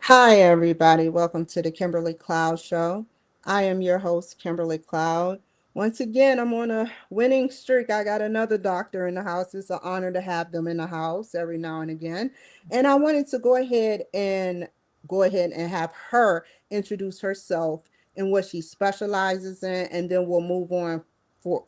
Hi, everybody. Welcome to the Kimberly Cloud Show. I am your host, Kimberly Cloud. Once again, I'm on a winning streak. I got another doctor in the house. It's an honor to have them in the house every now and again. And I wanted to go ahead and have her introduce herself and what she specializes in, and then we'll move on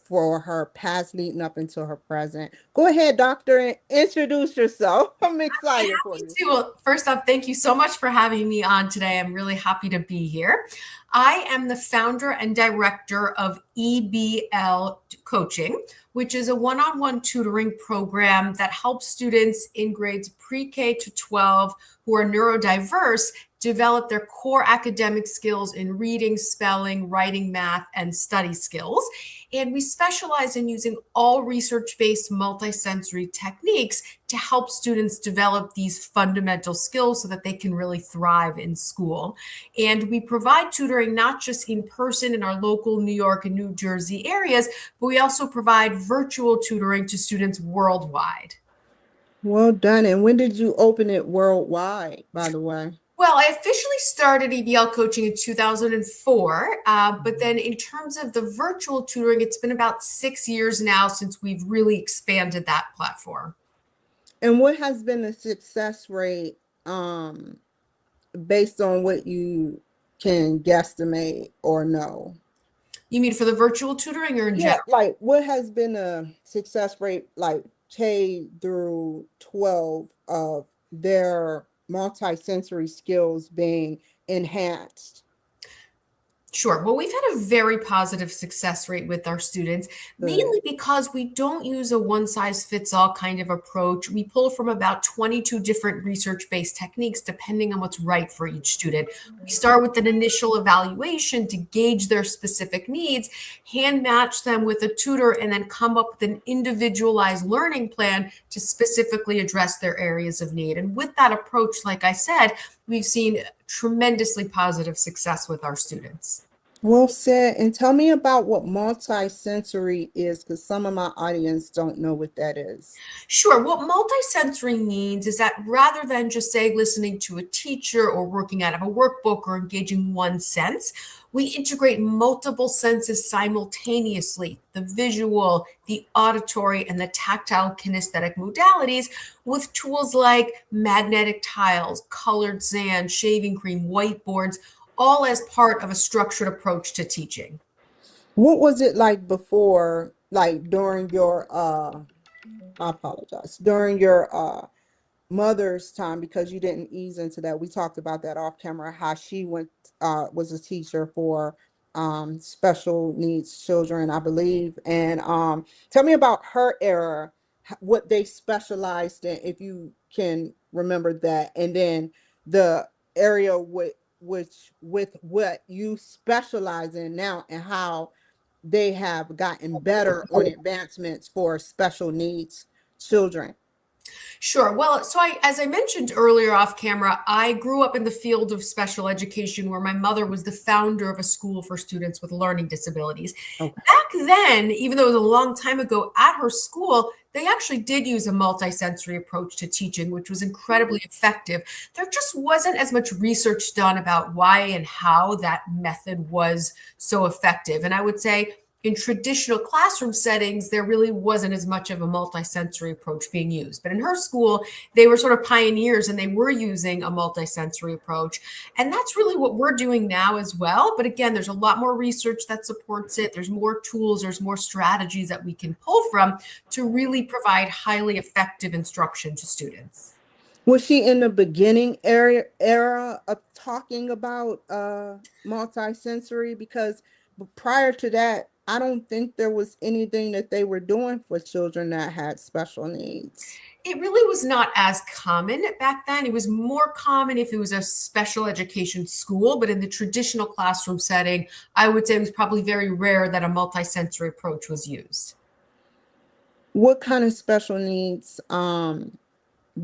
for her past leading up into her present. Go ahead, doctor, and introduce yourself. I'm excited for Happy you. to. Well, first off, thank you so much for having me on today. I'm really happy to be here. I am the founder and director of EBL Coaching, which is a one on one tutoring program that helps students in grades pre K to 12 who are neurodiverse develop their core academic skills in reading, spelling, writing, math, and study skills. And we specialize in using all research based multisensory techniques to help students develop these fundamental skills so that they can really thrive in school. And we provide tutoring not just in person in our local New York and New Jersey areas, but we also provide virtual tutoring to students worldwide. Well done. And when did you open it worldwide, by the way? Well, I officially started EBL coaching in 2004, but then in terms of the virtual tutoring, it's been about 6 years now since we've really expanded that platform. And what has been the success rate based on what you can guesstimate or know? You mean for the virtual tutoring or in Yeah, general? like what has been a success rate like K through 12 of their multisensory skills being enhanced? Sure. Well, we've had a very positive success rate with our students, Good. mainly because we don't use a one size fits all kind of approach. We pull from about 22 different research based techniques depending on what's right for each student. We start with an initial evaluation to gauge their specific needs, hand match them with a tutor, and then come up with an individualized learning plan to specifically address their areas of need. And with that approach, like I said, we've seen tremendously positive success with our students. Well said. And tell me about what multisensory is, because some of my audience don't know what that is. Sure. What multisensory means is that rather than just say listening to a teacher or working out of a workbook or engaging one sense, we integrate multiple senses simultaneously: the visual, the auditory, and the tactile kinesthetic modalities with tools like magnetic tiles, colored sand, shaving cream, whiteboards, all as part of a structured approach to teaching. What was it like before, like during your I apologize, during your mother's time, because you didn't ease into that. We talked about that off camera, how she went was a teacher for special needs children, I believe. And tell me about her era, what they specialized in, if you can remember that, and then the area with what you specialize in now and how they have gotten better on advancements for special needs children. Sure. Well, as I mentioned earlier off camera, I grew up in the field of special education where my mother was the founder of a school for students with learning disabilities. Okay. Back then, even though it was a long time ago, at her school, they actually did use a multisensory approach to teaching, which was incredibly effective. There just wasn't as much research done about why and how that method was so effective. And I would say in traditional classroom settings, there really wasn't as much of a multisensory approach being used. But in her school, they were sort of pioneers and they were using a multisensory approach. And that's really what we're doing now as well. But again, there's a lot more research that supports it. There's more tools, there's more strategies that we can pull from to really provide highly effective instruction to students. Was she in the beginning era of talking about multisensory? Because prior to that, I don't think there was anything that they were doing for children that had special needs. It really was not as common back then. It was more common if it was a special education school, but in the traditional classroom setting, I would say it was probably very rare that a multisensory approach was used. What kind of special needs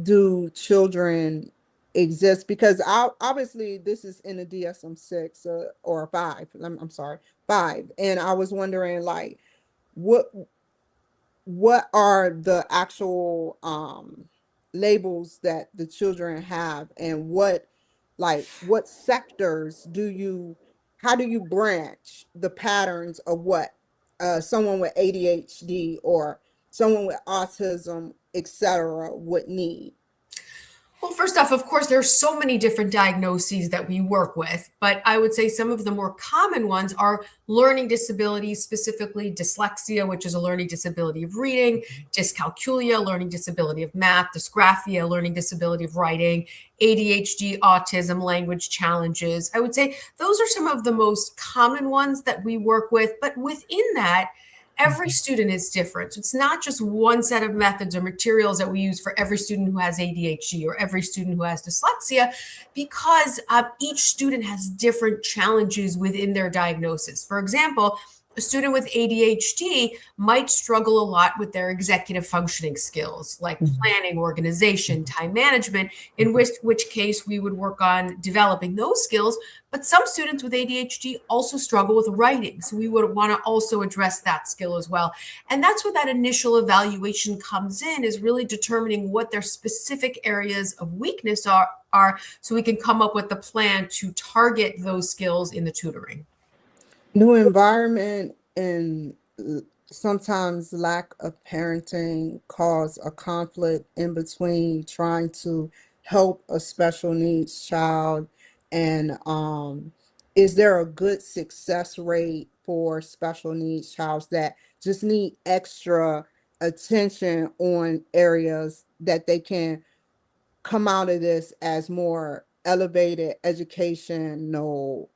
do children exist? Because obviously this is in the DSM-6 or 5. I'm sorry, 5. And I was wondering, like, what what are the actual labels that the children have, and what Like what sectors how do you branch the patterns of what someone with ADHD or someone with autism, etc., would need? Well, first off, of course, there's so many different diagnoses that we work with, but I would say some of the more common ones are learning disabilities, specifically dyslexia, which is a learning disability of reading, dyscalculia, learning disability of math, dysgraphia, learning disability of writing, ADHD, autism, language challenges. I would say those are some of the most common ones that we work with, but within that, every student is different. So it's not just one set of methods or materials that we use for every student who has ADHD or every student who has dyslexia, because each student has different challenges within their diagnosis. For example, a student with ADHD might struggle a lot with their executive functioning skills, like planning, organization, time management, in which case we would work on developing those skills. But some students with ADHD also struggle with writing. So we would want to also address that skill as well. And that's where that initial evaluation comes in, is really determining what their specific areas of weakness are so we can come up with a plan to target those skills in the tutoring. New environment and sometimes lack of parenting cause a conflict in between trying to help a special needs child and is there a good success rate for special needs child that just need extra attention on areas that they can come out of this as more elevated educational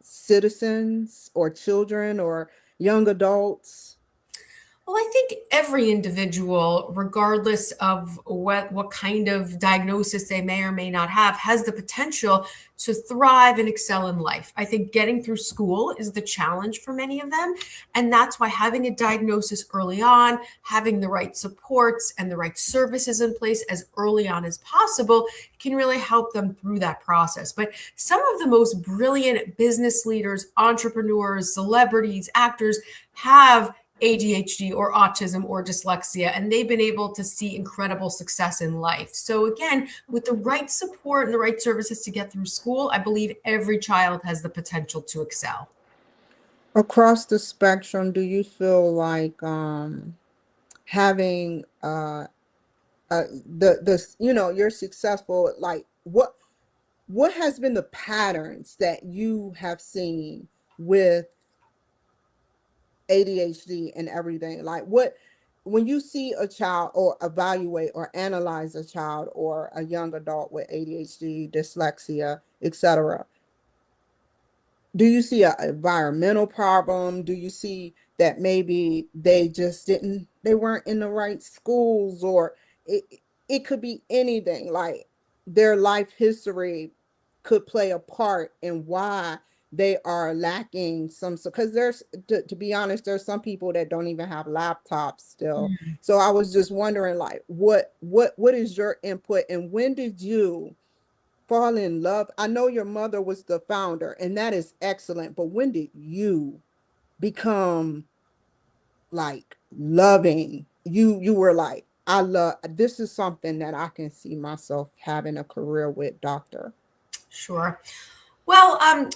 citizens or children or young adults? Well, I think every individual, regardless of what kind of diagnosis they may or may not have, has the potential to thrive and excel in life. I think getting through school is the challenge for many of them. And that's why having a diagnosis early on, having the right supports and the right services in place as early on as possible can really help them through that process. But some of the most brilliant business leaders, entrepreneurs, celebrities, actors have ADHD or autism or dyslexia, and they've been able to see incredible success in life. So, again, with the right support and the right services to get through school, I believe every child has the potential to excel. Across the spectrum, do you feel like having the you're successful, like what has been the patterns that you have seen with ADHD and everything? Like when you see a child or evaluate or analyze a child or a young adult with ADHD, dyslexia, etc., do you see an environmental problem? Do you see that maybe they weren't in the right schools, or it, it could be anything, like their life history could play a part in why they are lacking some, because to be honest, there's some people that don't even have laptops still. So I was just wondering, like, what is your input, and when did you fall in love? I know your mother was the founder, and that is excellent, but when did you become like loving? You were like, I love this, is something that I can see myself having a career with, doctor. Sure. Well,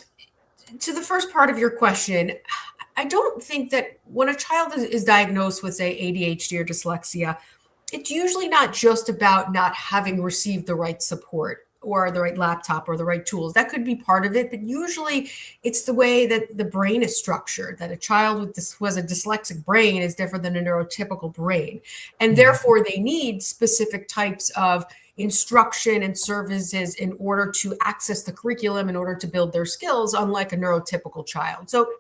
to the first part of your question, I don't think that when a child is diagnosed with, say, ADHD or dyslexia, it's usually not just about not having received the right support or the right laptop or the right tools. That could be part of it, but usually it's the way that the brain is structured, that a child who has a dyslexic brain is different than a neurotypical brain. And therefore, they need specific types of instruction and services in order to access the curriculum, in order to build their skills, unlike a neurotypical child. So,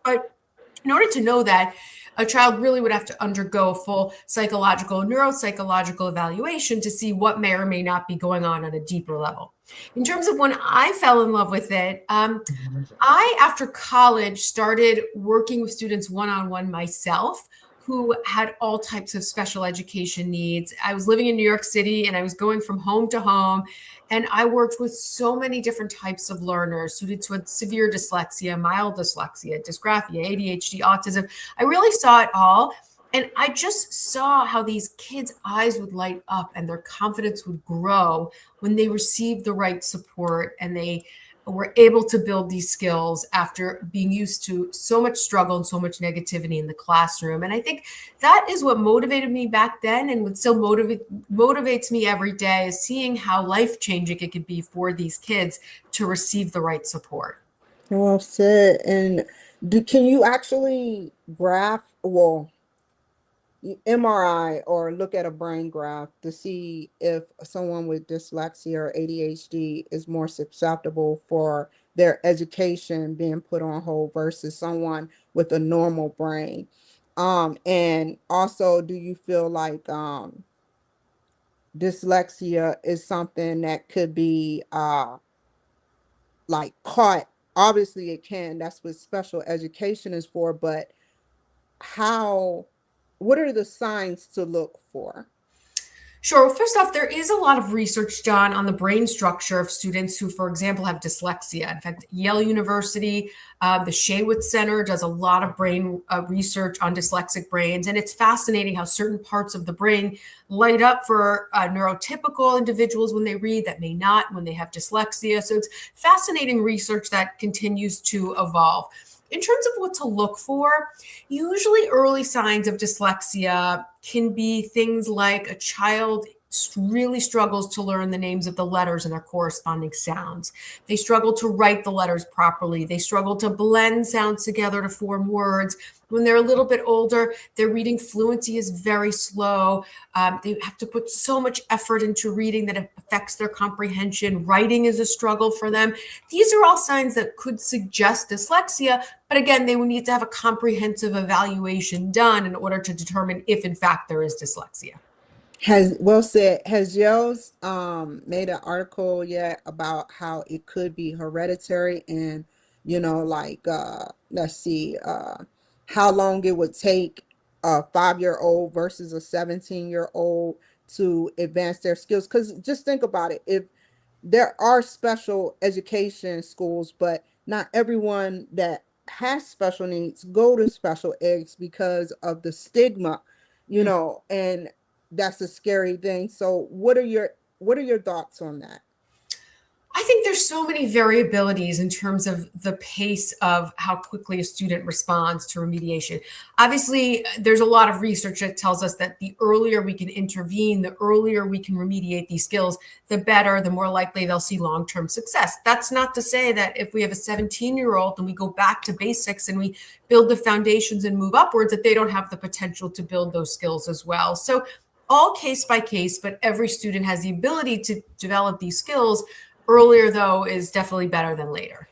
but in order to know that, a child really would have to undergo a full psychological, neuropsychological evaluation to see what may or may not be going on a deeper level. In terms of when I fell in love with it, I, after college, started working with students one-on-one myself who had all types of special education needs. I was living in New York City and I was going from home to home. And I worked with so many different types of learners, students with severe dyslexia, mild dyslexia, dysgraphia, ADHD, autism. I really saw it all. And I just saw how these kids' eyes would light up and their confidence would grow when they received the right support and they were able to build these skills after being used to so much struggle and so much negativity in the classroom. And I think that is what motivated me back then, and what still motivates me every day, is seeing how life changing it could be for these kids to receive the right support. Well said. And can you actually graph, well, MRI or look at a brain graph to see if someone with dyslexia or ADHD is more susceptible for their education being put on hold versus someone with a normal brain? And also, do you feel like dyslexia is something that could be like caught? Obviously, it can. That's what special education is for, but how, what are the signs to look for? Sure. Well, first off, there is a lot of research done on the brain structure of students who, for example, have dyslexia. In fact, Yale University, the Shaywitz Center does a lot of brain research on dyslexic brains. And it's fascinating how certain parts of the brain light up for neurotypical individuals when they read, that may not when they have dyslexia. So it's fascinating research that continues to evolve. In terms of what to look for, usually early signs of dyslexia can be things like a child really struggles to learn the names of the letters and their corresponding sounds. They struggle to write the letters properly. They struggle to blend sounds together to form words. When they're a little bit older, their reading fluency is very slow. They have to put so much effort into reading that it affects their comprehension. Writing is a struggle for them. These are all signs that could suggest dyslexia, but again, they would need to have a comprehensive evaluation done in order to determine if, in fact, there is dyslexia. Has Well said. Has Yale's made an article yet about how it could be hereditary and like let's see how long it would take a 5-year-old versus a 17-year-old to advance their skills? Because just think about it. If there are special education schools, but not everyone that has special needs go to special eggs because of the stigma, and that's a scary thing. So what are your thoughts on that? I think there's so many variabilities in terms of the pace of how quickly a student responds to remediation. Obviously, there's a lot of research that tells us that the earlier we can intervene, the earlier we can remediate these skills, the better, the more likely they'll see long-term success. That's not to say that if we have a 17-year-old and we go back to basics and we build the foundations and move upwards, that they don't have the potential to build those skills as well. So all case by case, but every student has the ability to develop these skills. Earlier, though, is definitely better than later.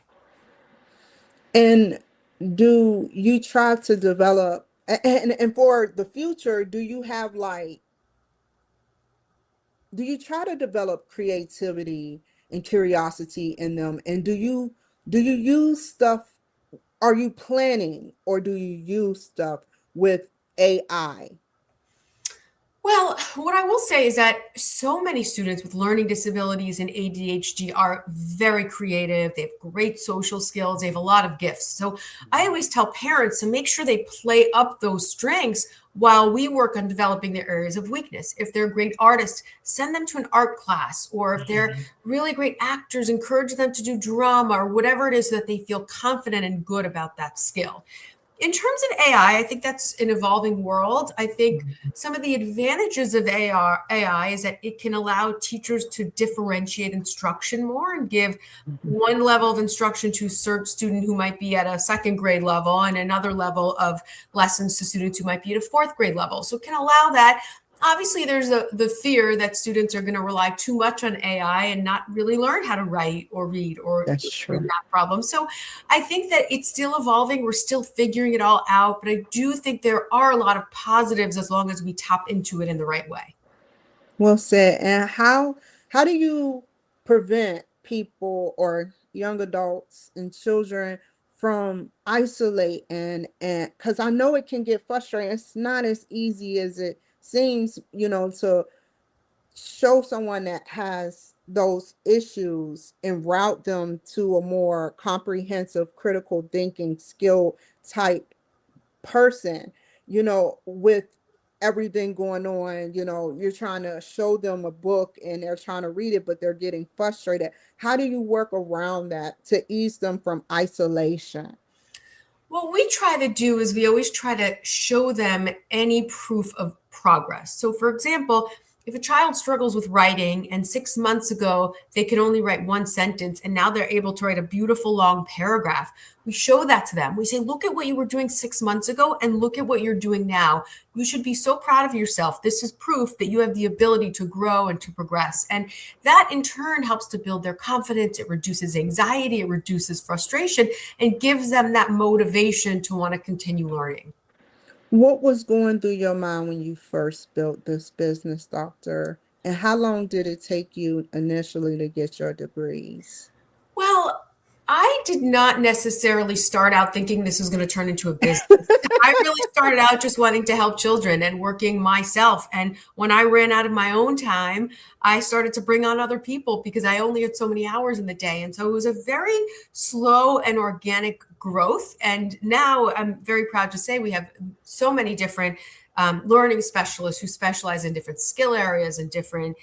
And do you try to develop, and for the future, do you try to develop creativity and curiosity in them? And do you use stuff, are you planning or do you use stuff with AI? Well, what I will say is that so many students with learning disabilities and ADHD are very creative. They have great social skills. They have a lot of gifts. So I always tell parents to make sure they play up those strengths while we work on developing their areas of weakness. If they're great artists, send them to an art class. Or if they're really great actors, encourage them to do drama or whatever it is so that they feel confident and good about that skill. In terms of AI, I think that's an evolving world. I think some of the advantages of AI is that it can allow teachers to differentiate instruction more and give one level of instruction to a certain student who might be at a second grade level and another level of lessons to students who might be at a fourth grade level. So it can allow that. Obviously, there's the fear that students are going to rely too much on AI and not really learn how to write or read or That's bring true. that problem. So I think that it's still evolving. We're still figuring it all out, but I do think there are a lot of positives as long as we tap into it in the right way. Well said. And how do you prevent people or young adults and children from isolate and because I know it can get frustrating. It's not as easy as it seems, to show someone that has those issues and route them to a more comprehensive critical thinking skill type person. with everything going on, you're trying to show them a book and they're trying to read it, but they're getting frustrated. How do you work around that to ease them from isolation? What we try to do is we always try to show them any proof of progress. So, for example, if a child struggles with writing and 6 months ago they could only write one sentence and now they're able to write a beautiful long paragraph, we show that to them. We say, look at what you were doing 6 months ago and look at what you're doing now. You should be so proud of yourself. This is proof that you have the ability to grow and to progress. And that in turn helps to build their confidence. It reduces anxiety, it reduces frustration, and gives them that motivation to want to continue learning. What was going through your mind when you first built this business, doctor? And how long did it take you initially to get your degrees? Well, I did not necessarily start out thinking this was going to turn into a business. I really started out just wanting to help children and working myself. And when I ran out of my own time, I started to bring on other people because I only had so many hours in the day. And so it was a very slow and organic growth. And now I'm very proud to say we have so many different learning specialists who specialize in different skill areas and different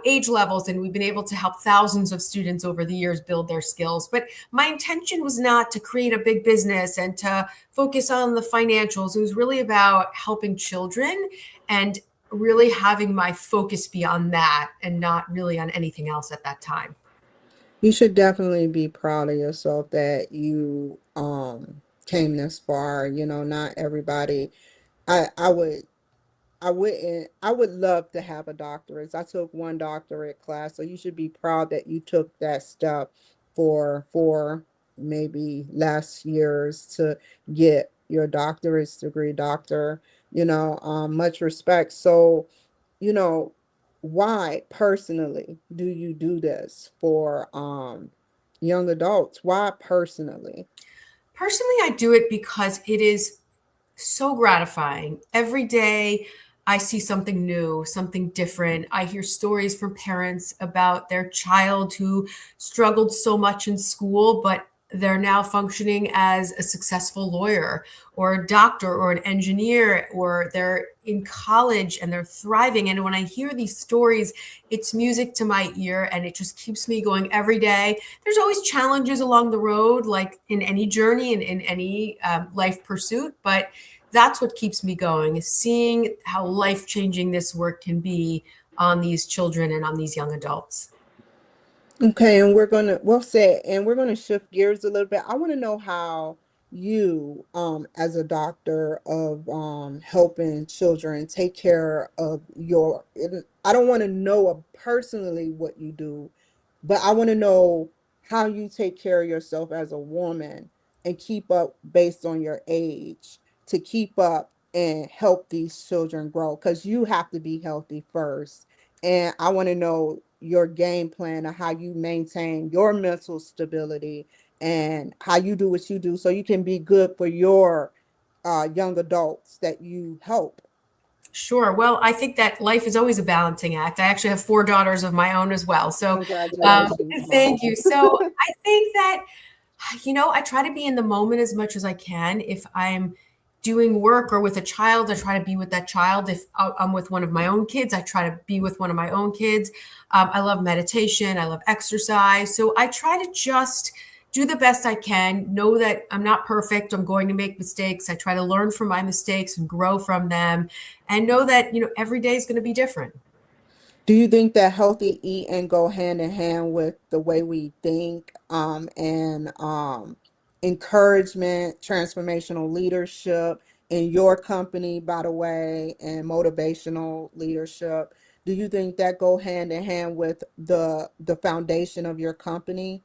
age levels. And we've been able to help thousands of students over the years build their skills. But my intention was not to create a big business and to focus on the financials. It was really about helping children and really having my focus be on that and not really on anything else at that time. You should definitely be proud of yourself that you came this far. Not everybody. I would I would love to have a doctorate. I took one doctorate class, so you should be proud that you took that step for maybe last years to get your doctorate's degree, doctor. Much respect. So, you know, why personally do you do this for young adults? Why personally? Personally, I do it because it is so gratifying. Every day I see something new, something different. I hear stories from parents about their child who struggled so much in school, but they're now functioning as a successful lawyer or a doctor or an engineer, or they're in college and they're thriving. And when I hear these stories, it's music to my ear and it just keeps me going every day. There's always challenges along the road, like in any journey and in any life pursuit, but that's what keeps me going, is seeing how life changing this work can be on these children and on these young adults. Okay, and we're gonna shift gears a little bit. I want to know how you, as a doctor of helping children take care of I don't want to know personally what you do, but I want to know how you take care of yourself as a woman and keep up based on your age to keep up and help these children grow because you have to be healthy first. And I want to know your game plan of how you maintain your mental stability and how you do what you do so you can be good for your young adults that you help. Sure. Well, I think that life is always a balancing act. I actually have four daughters of my own as well. So, um, Congratulations, thank Mom. you. So, I think that, I try to be in the moment as much as I can. If I'm doing work or with a child, I try to be with that child. If I'm with one of my own kids, I try to be with one of my own kids. I love meditation. I love exercise. So, I try to just do the best I can, know that I'm not perfect. I'm going to make mistakes. I try to learn from my mistakes and grow from them and know that, every day is going to be different. Do you think that healthy eating go hand in hand with the way we think, and encouragement, transformational leadership in your company, by the way, and motivational leadership? Do you think that go hand in hand with the foundation of your company?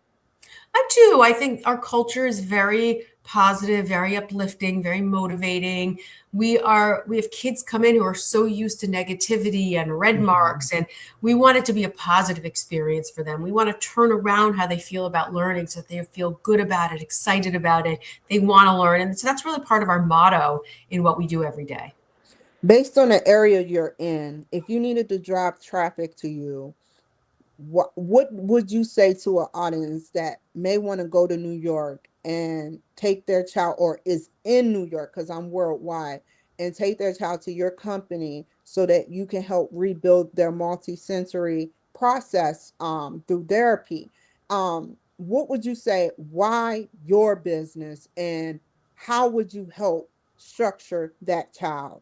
I do. I think our culture is very positive, very uplifting, very motivating. We have kids come in who are so used to negativity and red marks, and we want it to be a positive experience for them. We want to turn around how they feel about learning so that they feel good about it, excited about it. They want to learn. And so that's really part of our motto in what we do every day. Based on the area you're in, if you needed to drive traffic to you, what would you say to an audience that may want to go to New York and take their child or is in New York because I'm worldwide and take their child to your company so that you can help rebuild their multisensory process through therapy. What would you say, why your business, and how would you help structure that child?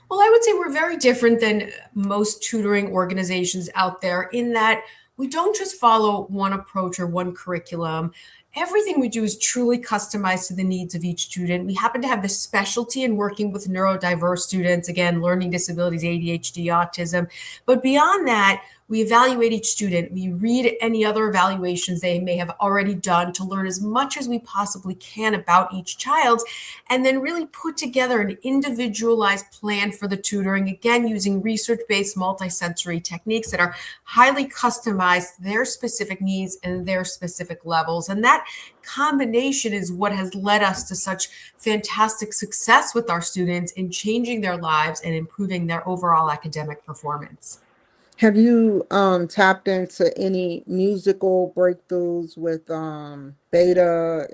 Well, I would say we're very different than most tutoring organizations out there in that we don't just follow one approach or one curriculum. Everything we do is truly customized to the needs of each student. We happen to have this specialty in working with neurodiverse students, again, learning disabilities, ADHD, autism. But beyond that, we evaluate each student. We read any other evaluations they may have already done to learn as much as we possibly can about each child, and then really put together an individualized plan for the tutoring, again, using research-based multisensory techniques that are highly customized to their specific needs and their specific levels. And that combination is what has led us to such fantastic success with our students in changing their lives and improving their overall academic performance. Have you tapped into any musical breakthroughs with Beta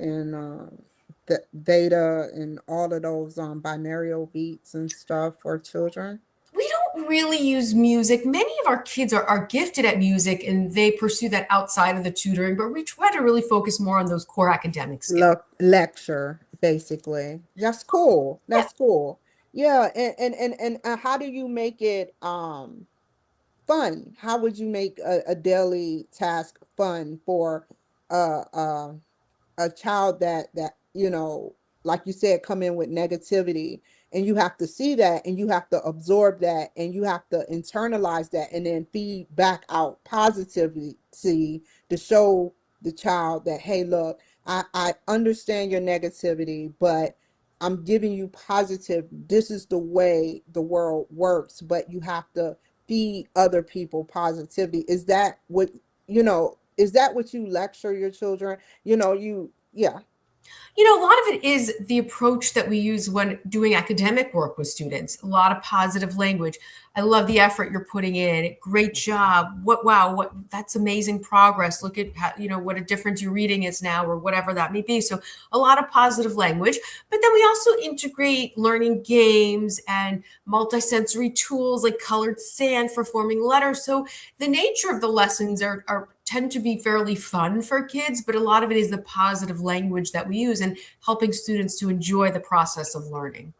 and all of those binaural beats and stuff for children? We don't really use music. Many of our kids are gifted at music and they pursue that outside of the tutoring, but we try to really focus more on those core academic skills. Lecture, basically. That's cool. That's cool. Yeah, and how do you make it fun? How would you make a daily task fun for uh, uh, a child that like you said, come in with negativity, and you have to see that, and you have to absorb that, and you have to internalize that, and then feed back out positivity to show the child that, hey, look, I understand your negativity, but I'm giving you positive. This is the way the world works, but you have to feed other people positivity. Is that what you lecture your children? Yeah. A lot of it is the approach that we use when doing academic work with students. A lot of positive language. I love the effort you're putting in. Great job. What, that's amazing progress. Look at how, what a difference your reading is now, or whatever that may be. So a lot of positive language, but then we also integrate learning games and multisensory tools like colored sand for forming letters. So the nature of the lessons are tend to be fairly fun for kids, but a lot of it is the positive language that we use and helping students to enjoy the process of learning.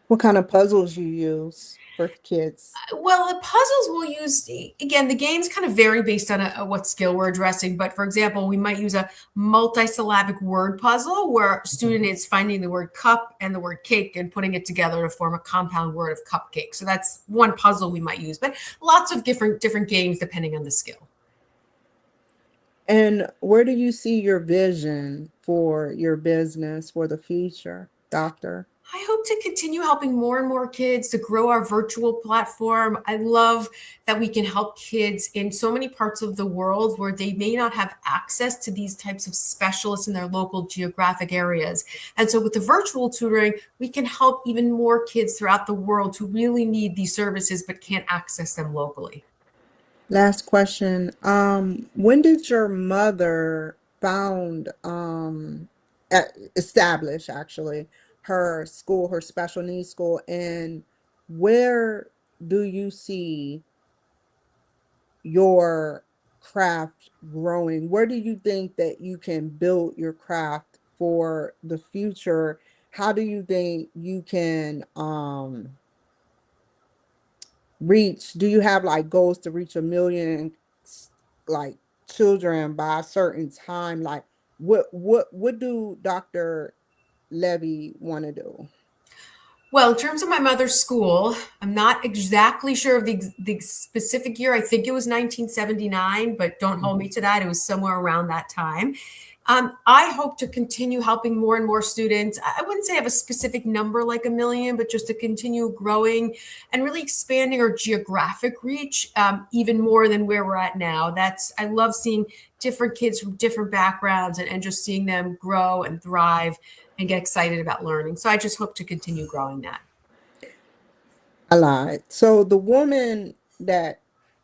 What kind of puzzles you use for kids? Well, the puzzles we'll use, again, the games kind of vary based on what skill we're addressing. But for example, we might use a multisyllabic word puzzle where a student is finding the word cup and the word cake and putting it together to form a compound word of cupcake. So that's one puzzle we might use, but lots of different games depending on the skill. And where do you see your vision for your business for the future, doctor? I hope to continue helping more and more kids to grow our virtual platform. I love that we can help kids in so many parts of the world where they may not have access to these types of specialists in their local geographic areas. And so with the virtual tutoring, we can help even more kids throughout the world who really need these services but can't access them locally. Last question. When did your mother establish actually her school, her special needs school, and where do you see your craft growing? Where do you think that you can build your craft for the future? How do you think you can reach? Do you have like goals to reach 1 million like children by a certain time? Like what do Dr. Levy want to do? Well, in terms of my mother's school, I'm not exactly sure of the specific year. I think it was 1979, but don't hold me to that. It was somewhere around that time. I hope to continue helping more and more students. I wouldn't say I have a specific number like 1 million, but just to continue growing and really expanding our geographic reach even more than where we're at now. I love seeing different kids from different backgrounds and just seeing them grow and thrive and get excited about learning. So I just hope to continue growing that. I lied. So the woman that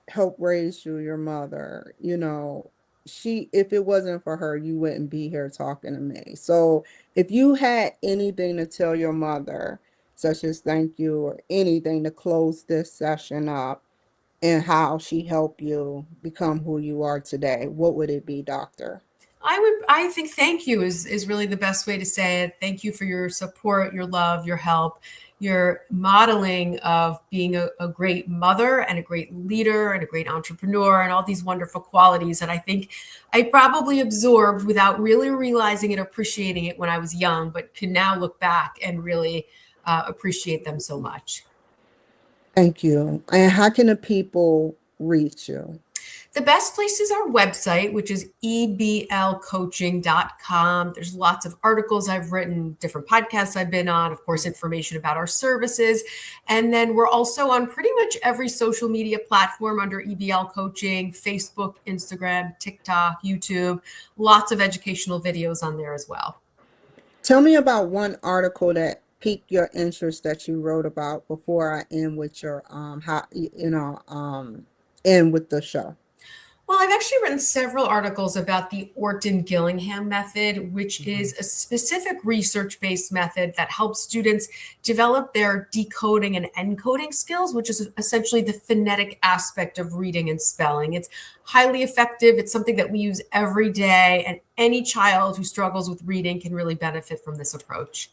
helped raise you, your mother, if it wasn't for her, you wouldn't be here talking to me. So if you had anything to tell your mother such as thank you or anything to close this session up, and how she helped you become who you are today, what would it be, Doctor? I think thank you is really the best way to say it. Thank you for your support, your love, your help, your modeling of being a great mother and a great leader and a great entrepreneur and all these wonderful qualities that I think I probably absorbed without really realizing it, appreciating it when I was young, but can now look back and really appreciate them so much. Thank you. And how can the people reach you? The best place is our website, which is eblcoaching.com. There's lots of articles I've written, different podcasts I've been on, of course, information about our services. And then we're also on pretty much every social media platform under EBL Coaching, Facebook, Instagram, TikTok, YouTube, lots of educational videos on there as well. Tell me about one article that piqued your interest that you wrote about before I end with your end with the show. Well, I've actually written several articles about the Orton Gillingham method, which is a specific research based method that helps students develop their decoding and encoding skills, which is essentially the phonetic aspect of reading and spelling. It's highly effective. It's something that we use every day, and any child who struggles with reading can really benefit from this approach.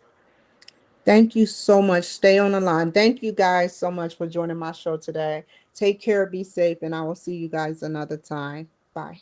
Thank you so much. Stay on the line. Thank you guys so much for joining my show today. Take care, be safe, and I will see you guys another time. Bye.